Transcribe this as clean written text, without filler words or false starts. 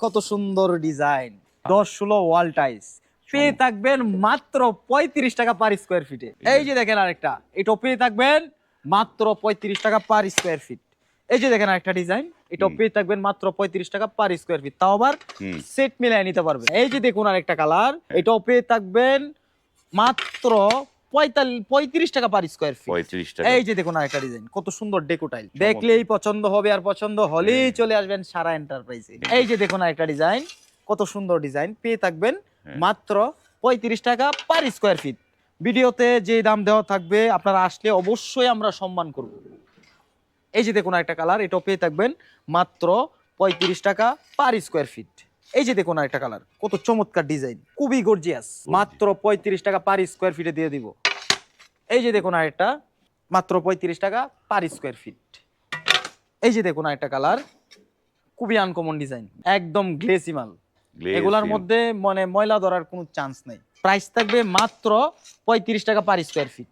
কত সুন্দর design 10-16 wall tiles পেয়ে থাকবেন মাত্র 35 টাকা পার স্কয়ার ফিটে। এই যে দেখেন আরেকটা, এটাও পেয়ে থাকবেন মাত্র 35 টাকা পার স্কয়ার ফিট। এই যে দেখেন আরেকটা ডিজাইন, এটাও পেয়ে থাকবেন মাত্র 35 টাকা পার স্কয়ার ফিট, তাও আবার সেট মিলাই নিতে পারবেন। এই যে দেখুন আরেকটা কালার, এটাও পেয়ে থাকবেন মাত্র 35 টাকা পার স্কয়ার ফিট। 35 টাকা। এই যে দেখুন আরেকটা ডিজাইন, কত সুন্দর ডেকো টাইল, দেখলেই পছন্দ হবে, আর পছন্দ হলেই চলে আসবেন সারা এন্টারপ্রাইজে। এই যে দেখুন আরেকটা ডিজাইন, কত সুন্দর ডিজাইন, পেয়ে থাকবেন মাত্র 35 টাকা পার স্কয়ার ফিট। ভিডিওতে যে দাম দেওয়া থাকবে আপনারা আসলে অবশ্যই আমরা সম্মান করব। এই যে দেখুন আরেকটা কালার, এটাও পেয়ে থাকবেন মাত্র 35 টাকা পার স্কয়ার ফিট। এই যে দেখুন আরেকটা কালার, কত চমৎকার ডিজাইন, খুবই গর্জিয়াস, মাত্র 35 টাকা পার স্কয়ার ফিটে দিয়ে দিব। এই যে দেখুন আরেকটা, মাত্র 35 টাকা পার স্কয়ার ফিট। এই যে দেখুন আরেকটা কালার, খুবই আনকমন ডিজাইন, একদম গ্লেসি মাল, এগুলার মধ্যে মানে ময়লা ধরার কোনো চান্স নেই। প্রাইস থাকবে মাত্র 35 টাকা পার স্কয়ার ফিট।